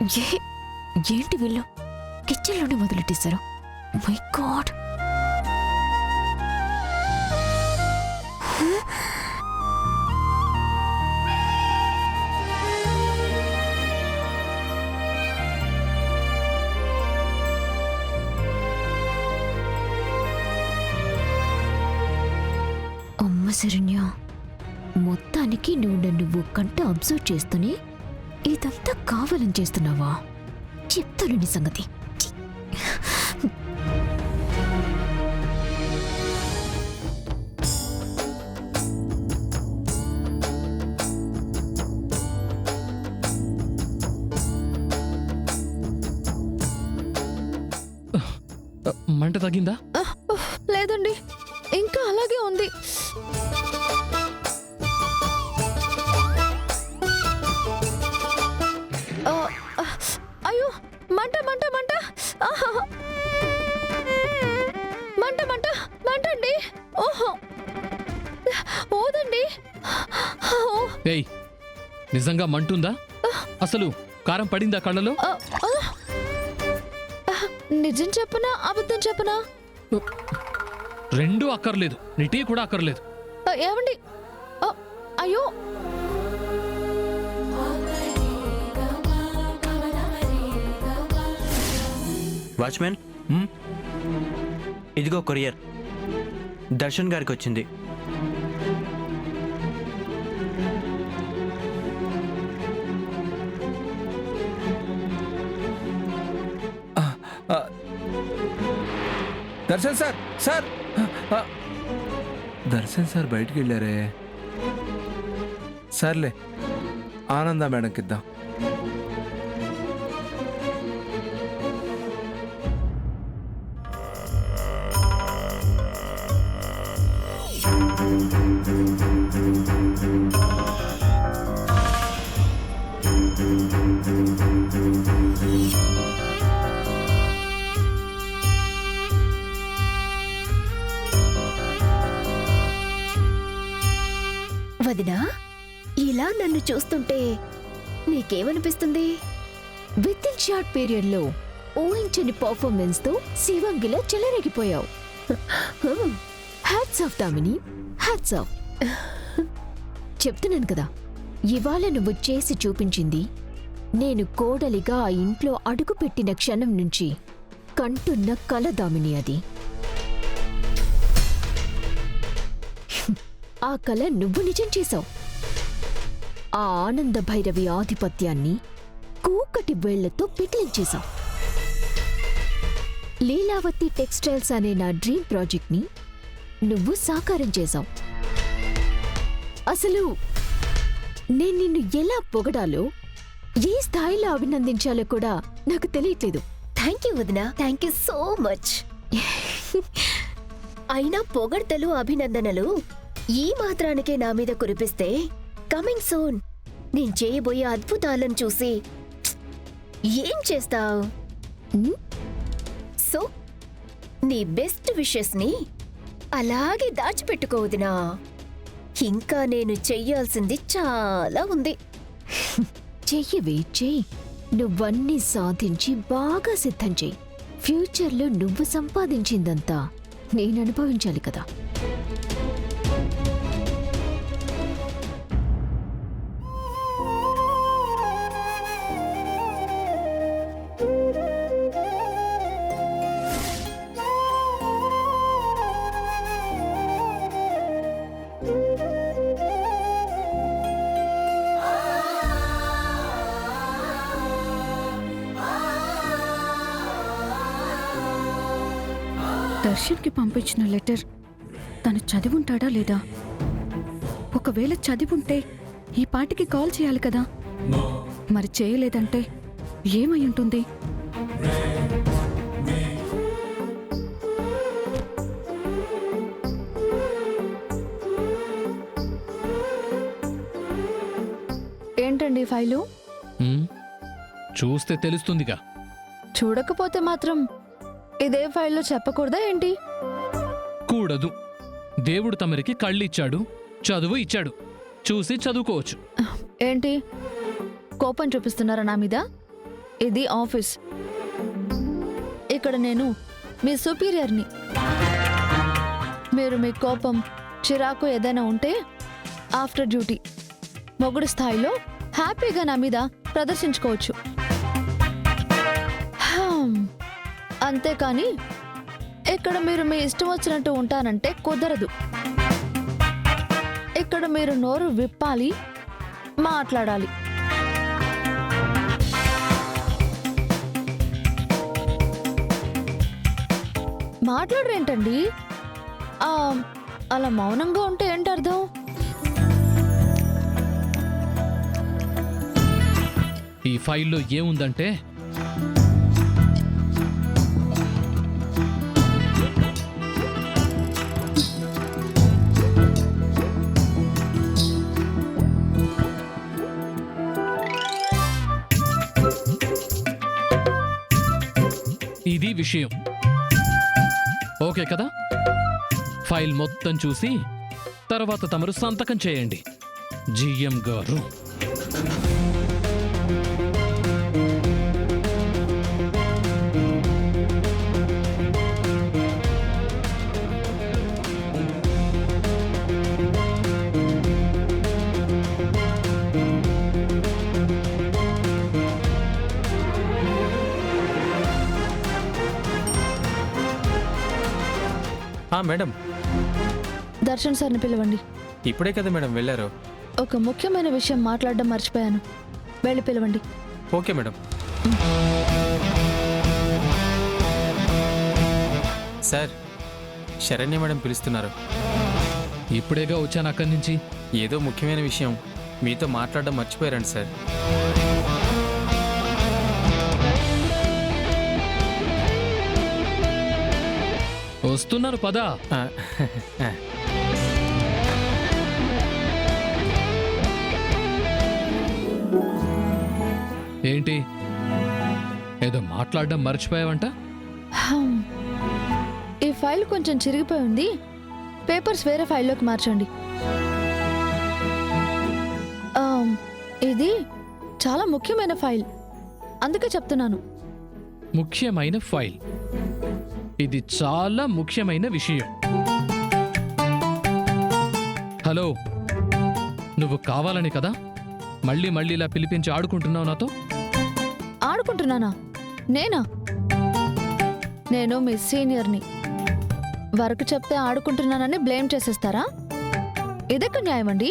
ఏంటి వీళ్ళు కిచెన్లోనే మొదలెట్టేశారు? My God. అమ్మ శరణ్య, మొత్తానికి నువ్వు నన్ను ఒక్కంట అబ్జర్వ్ చేస్తూనే ఇదంతా కావాలని చేస్తున్నావా? చెప్తాను నీ సంగతి. మంట తగ్గిందా? లేదండి, ఇంకా అలాగే ఉంది. అయ్యో, మంట మంట మంట మంట మంట మంట అండి. ఓహో, ఓదండి. ఏయ్, నిజంగా మంటుందా? అసలు కారం పడిందా కళ్ళలో? నిజం చెప్పనా అబద్ధం చెప్పనా? రెండూ అక్కర్లేదు, నీ టీ కూడా అక్కర్లేదు. ఏమండి? అయ్యో, వాచ్మెన్, ఇదిగో కొరియర్. దర్శన్ గారికి వచ్చింది. Darshan sir, sir, Darshan sir బయటికి వెళ్ళారే. సర్లే, ఆనంద మేడంకి ఇద్దాం. వదినా, ఇలా నన్ను చూస్తుంటే నీకేమనిపిస్తుంది? విత్ ఇన్ షార్ట్ పీరియడ్ లో ఊహించని పర్ఫార్మెన్స్ తో శివంగిలా చెలరేగిపోయావు. Hats off Damini, hats off. చెప్తున్నాను కదా, ఇవాళ నువ్వు చేసి చూపించింది నేను కోడలిగా ఆ ఇంట్లో అడుగుపెట్టిన క్షణం నుంచి కంటున్న కల దామిని. అది ఆ కల నువ్వు నిజం చేశావు. ఆ ఆనంద భైరవి ఆధిపత్యాన్ని కూకటి వేళ్లతో పిగిలించేశావు. లీలావతి టెక్స్టైల్స్ అనే నా డ్రీమ్ ప్రాజెక్ట్ ని నువ్వు సాకారం చేశావు. అసలు నేను నిన్ను ఎలా పొగడాలో, ఏ స్థాయిలో అభినందించాలో కూడా నాకు తెలియట్లేదు. థ్యాంక్ యూ వదినా, థ్యాంక్ యూ సో మచ్. అయినా పొగడ్తలు అభినందనలు ఈ మాత్రానికే నా మీద కురిపిస్తే కమింగ్ సూన్ నేను చేయబోయే అద్భుతాలను చూసి ఏం చేస్తావు? సో నీ బెస్ట్ విషెస్ ని అలాగే దాచిపెట్టుకోవద్దునా. ఇంకా నేను చెయ్యాల్సింది చాలా ఉంది. చెయ్యవే, చెయ్యి. నువ్వన్నీ సాధించి బాగా సిద్ధం చెయ్యి. ఫ్యూచర్లో నువ్వు సంపాదించిందంతా నేను అనుభవించాలి కదా. దర్శన్కి పంపించిన లెటర్ తను చదివుంటాడా లేదా? ఒకవేళ చదివుంటే ఈ పాటికి కాల్ చేయాలి కదా. మరి చేయలేదంటే ఏమై ఉంటుంది? ఏంటండి ఫైలు? చూస్తే తెలుస్తుందిగా. చూడకపోతే మాత్రం ఇదే ఫైల్లో చెప్పకూడదా ఏంటి? కూడదు. దేవుడు తమరికి కళ్ళిచ్చాడు, చదువు ఇచ్చాడు, చూసి చదువుకోవచ్చు. ఏంటి కోపం చూపిస్తున్నారా నా మీద? ఇది ఆఫీస్. ఇక్కడ నేను మీ సుపీరియర్ని. మీరు మీ కోపం, చిరాకు ఏదైనా ఉంటే ఆఫ్టర్ డ్యూటీ మొగుడు స్థాయిలో హ్యాపీగా నా మీద ప్రదర్శించుకోవచ్చు. అంతేకాని ఇక్కడ మీరు మీ ఇష్టం వచ్చినట్టు ఉంటానంటే కుదరదు. ఇక్కడ మీరు నోరు విప్పాలి, మాట్లాడాలి. మాట్లాడరేంటండి? అలా మౌనంగా ఉంటే ఏంటి అర్థం? ఈ ఫైల్లో ఏముందంటే ఇది విషయం. ఓకే కదా? ఫైల్ మొత్తం చూసి తర్వాత తమరు సంతకం చేయండి. జిఎం గారు. మేడం, దర్శన్ సార్ని పిలవండి. ఇప్పుడే కదా మేడం వెళ్ళారు. ఒక ముఖ్యమైన విషయం మాట్లాడడం మర్చిపోయాను. వెళ్ళి పిలవండి. Okay madam. Sir, Saranya madam పిలుస్తున్నారు. ఇప్పుడేగా వచ్చాను అక్కడి నుంచి. ఏదో ముఖ్యమైన విషయం మీతో మాట్లాడడం మర్చిపోయారండి సార్. వస్తున్నారు పదా. ఆ, ఏంటి ఏదో మాట్లాడడం మర్చిపోయావంట? హమ్. ఈ ఫైల్ కొంచెం చిరిగిపోయి ఉంది. పేపర్స్ వేరే ఫైల్లోకి మార్చండి. ఇది చాలా ముఖ్యమైన ఫైల్, అందుకే చెప్తున్నాను. ముఖ్యమైన ఫైల్. ఇది చాలా ముఖ్యమైన విషయం. హలో, నువ్వు కావాలని కదా మళ్ళీ మళ్ళీ ఇలా పిలిపించి ఆడుకుంటున్నావు నాతో? ఆడుకుంటున్నానా? నేనా? నేను మీ సీనియర్ని. వర్క్ చెప్తే ఆడుకుంటున్నానని బ్లేమ్ చేసేస్తారా? ఇదెక్కడ న్యాయం అండి?